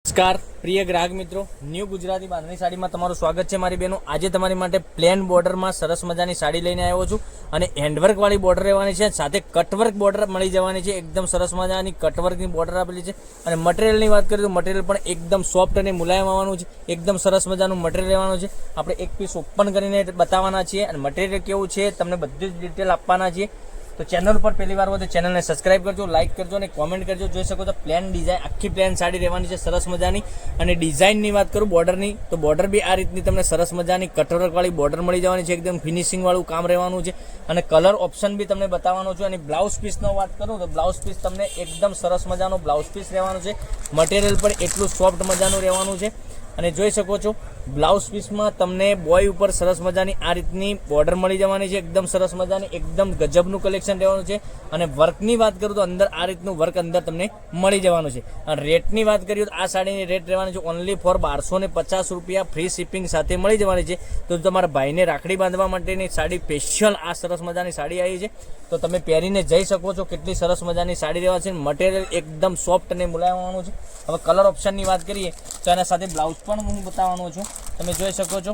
નમસ્કાર પ્રિય ગ્રાહક મિત્રો, ન્યૂ ગુજરાતી બાંધણી સાડીમાં તમારું સ્વાગત છે મારી બહેનો। આજે તમારી માટે પ્લેન બોર્ડરમાં સરસ મજાની સાડી લઈને આવ્યો છું અને હેન્ડવર્કવાળી બોર્ડર રહેવાની છે, સાથે કટવર્ક બોર્ડર મળી જવાની છે। એકદમ સરસ મજાની કટવર્કની બોર્ડર આપેલી છે અને મટીરિયલની વાત કરીએ તો મટીરિયલ પણ એકદમ સોફ્ટ અને મુલાયમ આવવાનું છે। એકદમ સરસ મજાનું મટીરિયલ રહેવાનું છે। આપણે એક પીસ ઓપન કરીને બતાવવાના છીએ અને મટીરિયલ કેવું છે તમને બધી જ ડિટેલ આપવાના છીએ। તો ચેનલ પર પહેલી વાર હોય તો ચેનલને સબસ્ક્રાઇબ કરજો, લાઇક કરજો અને કોમેન્ટ કરજો। જોઈ શકો તો પ્લેન ડિઝાઇન, આખી પ્લેન સાડી રહેવાની છે સરસ મજાની। અને ડિઝાઇનની વાત કરું બોર્ડરની, તો બોર્ડર બી આ રીતની તમને સરસ મજાની કટવર્કવાળી બોર્ડર મળી જવાની છે। એકદમ ફિનિશિંગવાળું કામ રહેવાનું છે અને કલર ઓપ્શન બી તમને બતાવવાનો છું। અને બ્લાઉઝ પીસનો વાત કરું તો બ્લાઉઝ પીસ તમને એકદમ સરસ મજાનો બ્લાઉઝ પીસ રહેવાનું છે। મટીરિયલ પણ એટલું સોફ્ટ મજાનું રહેવાનું છે અને જોઈ શકો છો બ્લાઉઝ પીસમાં તમને બોય ઉપર સરસ મજાની આ રીતની બોર્ડર મળી જવાની છે। એકદમ સરસ મજાની, એકદમ ગજબનું કલેક્શન રહેવાનું છે। અને વર્કની વાત કરું તો અંદર આ રીતનું વર્ક અંદર તમને મળી જવાનું છે। અને રેટની વાત કરીએ તો આ સાડીની રેટ રહેવાની છે ઓનલી ફોર 1250 રૂપિયા, ફ્રી શિપિંગ સાથે મળી જવાની છે। તો તમારા ભાઈને રાખડી બાંધવા માટેની સાડી સ્પેશિયલ આ સરસ મજાની સાડી આવી છે, તો તમે પહેરીને જઈ શકો છો। કેટલી સરસ મજાની સાડી રહેવા છે, મટીરિયલ એકદમ સોફ્ટ અને મુલાયમ આવવાનું છે। હવે કલર ઓપ્શનની વાત કરીએ તો એના સાથે બ્લાઉઝ પણ હું બતાવવાનો છું, તમે જોઈ શકો છો।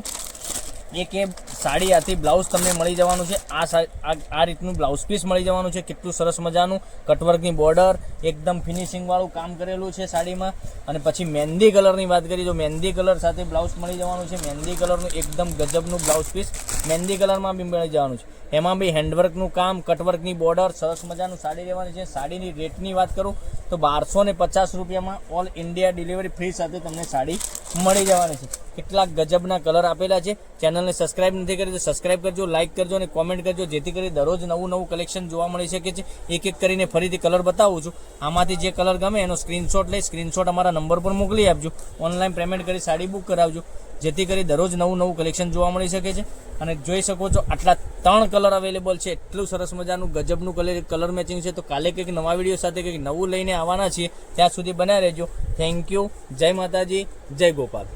એક એ સાડી આથી બ્લાઉઝ તમને મળી જવાનું છે। આ રીતનું બ્લાઉઝ પીસ મળી જવાનું છે, કેટલું સરસ મજાનું કટવર્કની બોર્ડર, એકદમ ફિનિશિંગવાળું કામ કરેલું છે સાડીમાં। અને પછી મહેંદી કલરની વાત કરીએ તો મહેંદી કલર સાથે બ્લાઉઝ મળી જવાનું છે। મહેંદી કલરનું એકદમ ગજબનું બ્લાઉઝ પીસ મહેંદી કલરમાં બી મળી જવાનું છે। એમાં બી હેન્ડવર્કનું કામ, કટવર્કની બોર્ડર, સરસ મજાનું સાડી રહેવાની છે। સાડીની રેટની વાત કરું તો 1250 રૂપિયામાં ઓલ ઇન્ડિયા ડિલિવરી ફ્રી સાથે તમને સાડી મળી જવાની છે। કેટલાક ગજબના કલર આપેલા છે। ચેનલને સબસ્ક્રાઇબ નથી કરી તો સબસ્ક્રાઇબ કરજો, લાઇક કરજો અને કોમેન્ટ કરજો, જેથી કરી દરરોજ નવું કલેક્શન જોવા મળી શકે છે। એક એક કરીને ફરીથી કલર બતાવું છું, આમાંથી જે કલર ગમે એનો સ્ક્રીનશોટ લઈ સ્ક્રીનશોટ અમારા નંબર પર મોકલી આપજો। ઓનલાઈન પેમેન્ટ કરી સાડી બુક કરાવજો, જેથી કરી દરરોજ નવું કલેક્શન જોવા મળી શકે છે। અને જોઈ શકો છો આટલા 3 કલર અવેલેબલ છે, એટલું સરસ મજાનું ગજબનું કલર મેચિંગ છે। તો કાલે કંઈક નવા વિડીયો સાથે કંઈક નવું લઈને આવવાના છીએ, ત્યાં સુધી બનાવી રહેજો। થેન્ક યુ, જય માતાજી, જય ગોપાલ।